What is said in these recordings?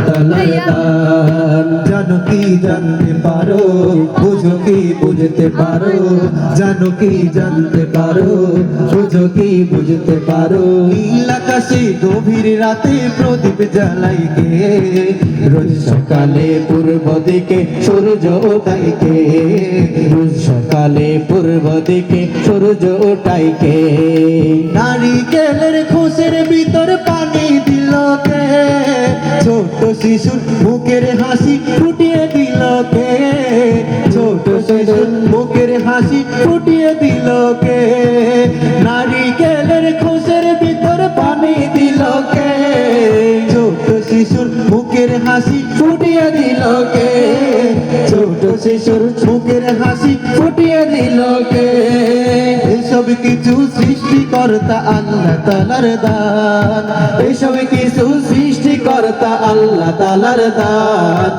তাআলার দান। জানো কি জানতে পারো, বুঝো কি বুঝতে পারো, জানো কি জানতে পারো, বুঝো কি বুঝতে পারো। নীল আকাশে গভীর রাতে প্রদীপ জ্বালাই কে, রোজ সকালে পূর্ব দিকে সূর্য ওঠায় কে, রোজ সকালে পূর্ব দিকে সূর্য ওঠায় কে। নারিকেলের খোসের ভিতর পানি দিল কে, ছোট শিশুর মুখের হাসি ফুটিয়ে দিল কে, ছোট শিশুর মুখের হাসি ফুটিয়ে দিল কে। নারিকেলের খোসের ভিতর পানি দিল কে, ছোট শিশুর মুখের হাসি ফুটিয়ে দিল কে, ছোট শিশুর মুখের হাসি ফুটিয়ে দিল কে। এসব কিছু সৃষ্টিকর্তা আল্লাহ তাআলার দান, এসব কিছু সৃষ্টিকর্তা আল্লাহ তাআলার দান,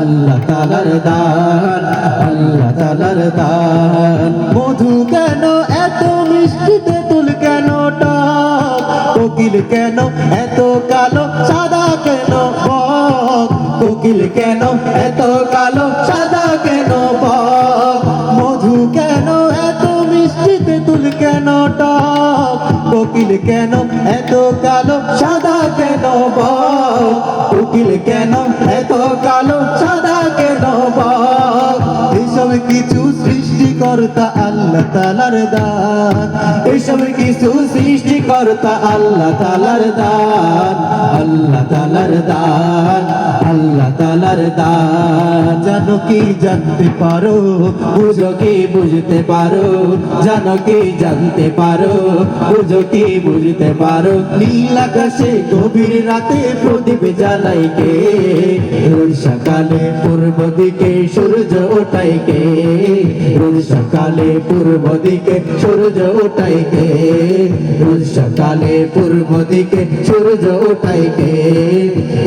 আল্লাহ তাআলার দান, আল্লাহ তাআলার দান। মধু কেন এত মিষ্টি, তেঁতুল কেন টক, কোকিল কেন এত কালো, সাদা কেন বক, কোকিল কেন এত কালো, সাদা কেন বক। মধু কেন এত মিষ্টি, তেঁতুল কেন টক, কোকিল কেন এত কালো, সাদা কেন বক, কোকিল কেন এত কালো, সাদা কেন বক। এসব কিছু সৃষ্টিকর্তা আল্লাহ তাআলার দান, এসব কিছু সৃষ্টিকর্তা আল্লাহ তাআলার দান, আল্লাহ তাআলার দান, আল্লাহ তাআলার দান। জানো কি জানতে পারো, বুঝো কি বুঝতে পারো, জানো কি জানতে পারো, বুঝো কি বুঝতে পারো। নীল আকাশে গভীর রাতে প্রদীপ জ্বালাই কে, রোজ সকালে পূর্ব দিকে সূর্য ওঠায় কে, রোজ সকালে পূর্ব দিকে সূর্য ওঠায় কে, রোজ সকালে পূর্ব দিকে সূর্য ওঠায় কে,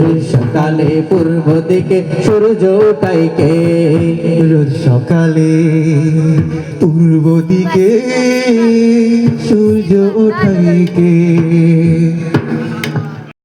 রোজ সকালে পূর্ব দিকে সূর্য ওঠায় কে, রোজ সকালে পূর্ব দিকে সূর্য ওঠায় কে।